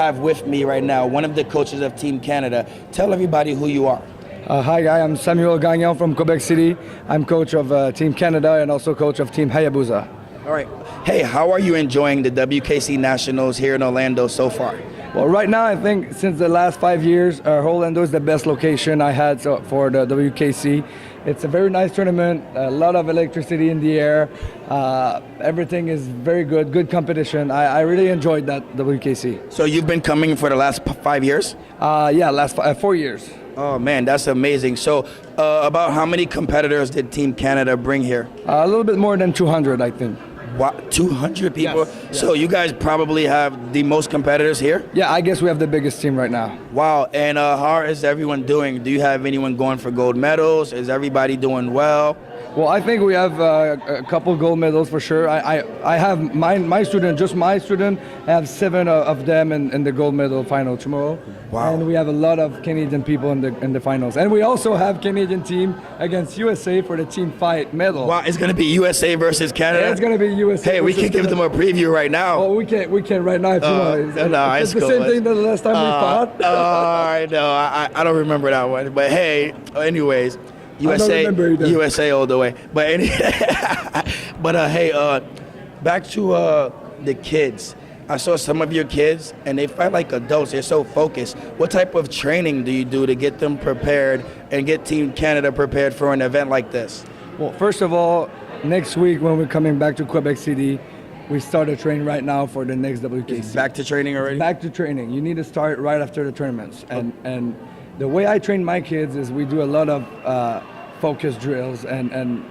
have with me right now one of the coaches of Team Canada. Tell everybody who you are. Hi, I'm Samuel Gagnon from Quebec City. I'm coach of Team Canada and also coach of Team Hayabusa. All right. Hey, how are you enjoying the WKC Nationals here in Orlando so far? Well, right now, I think since the last 5 years, Orlando is the best location I had for the WKC. It's a very nice tournament, a lot of electricity in the air. Everything is very good competition. I really enjoyed that WKC. So you've been coming for the last 5 years? Yeah, last 4 years. Oh man, that's amazing. So about how many competitors did Team Canada bring here? A little bit more than 200, I think. What, 200 people? Yes. So you guys probably have the most competitors here? Yeah, I guess we have the biggest team right now. Wow, and how is everyone doing? Do you have anyone going for gold medals? Is everybody doing well? Well, I think we have a couple gold medals for sure. I have my student, I have 7 of them in the gold medal final tomorrow. Wow. And we have a lot of Canadian people in the finals. And we also have Canadian team against USA for the team fight medal. Wow, it's going to be USA versus Canada? Yeah, it's going to be USA. Hey, we can give them a preview right now. Oh, we can right now if you want. No, it's the same thing that the last time we fought. I know. I don't remember that one. But hey, anyways, USA all the way. But hey, back to the kids. I saw some of your kids, and they fight like adults. They're so focused. What type of training do you do to get them prepared and get Team Canada prepared for an event like this? Well, first of all, next week when we're coming back to Quebec City, we start a train right now for the next WKC. Back to training already? Back to training. You need to start right after the tournaments. And the way I train my kids is we do a lot of focus drills, and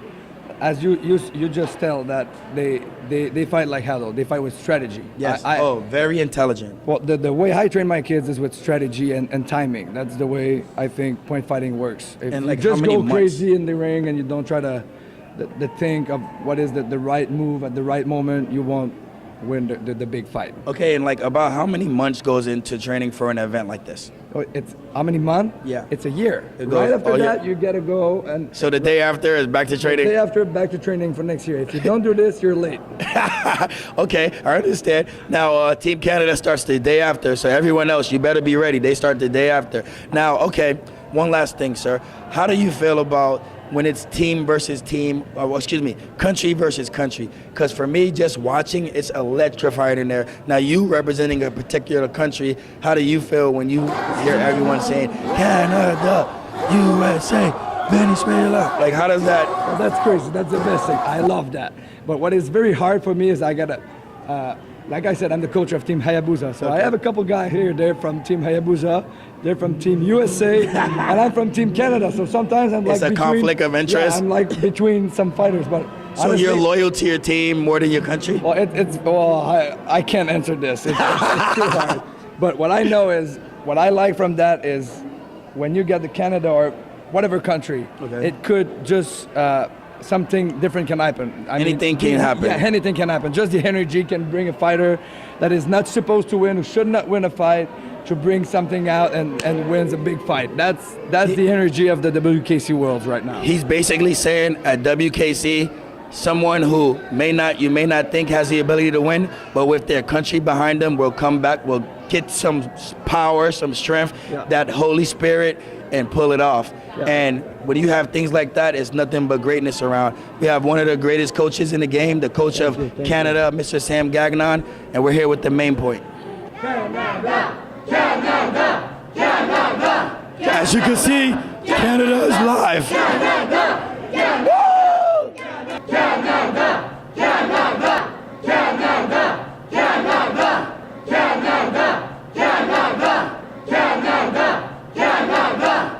as you just tell that they fight like hell. They fight with strategy. Yes. Very intelligent. Well, the way I train my kids is with strategy and timing. That's the way I think point fighting works. If and like you just how many go months? crazy in the ring and you don't try to think of what is the right move at the right moment, you won't win the big fight. Okay, and like about how many months goes into training for an event like this? Oh, it's how many months? Yeah. It's a year. It Right goes after all year. that, you gotta go and. So the day after is back to training? The day after, back to training for next year. If you don't do this, you're late. Okay, I understand. Now, Team Canada starts the day after, so everyone else, you better be ready. They start the day after. Now, okay, one last thing, sir. How do you feel about when it's team versus team, country versus country? Because for me, just watching, it's electrifying in there. Now, you representing a particular country, how do you feel when you hear everyone saying, Canada, USA, Venezuela? Like, how does that? Well, that's crazy. That's the best thing. I love that. But what is very hard for me is I gotta, like I said, I'm the coach of Team Hayabusa. So I have a couple guys here. They're from Team Hayabusa. They're from Team USA, and I'm from Team Canada. So sometimes I'm It's like a conflict of interest. Yeah, I'm like between some fighters. But So honestly, you're loyal to your team more than your country? Well, I can't answer this. It's too hard. But what I know is, what I like from that is, when you get to Canada or whatever country, it could just something different can happen. Anything can happen. Yeah, anything can happen. Just the energy can bring a fighter that is not supposed to win, who should not win a fight, to bring something out and wins a big fight. That's the energy of the WKC Worlds right now. He's basically saying at WKC, someone who you may not think has the ability to win, but with their country behind them, will come back, will get some power, some strength, that Holy Spirit, and pull it off. Yeah. And when you have things like that, it's nothing but greatness around. We have one of the greatest coaches in the game, the coach of Canada, Mr. Sam Gagnon, and we're here with the main point. Canada! Canada! Canada! As you can see, Canada is live. Canada!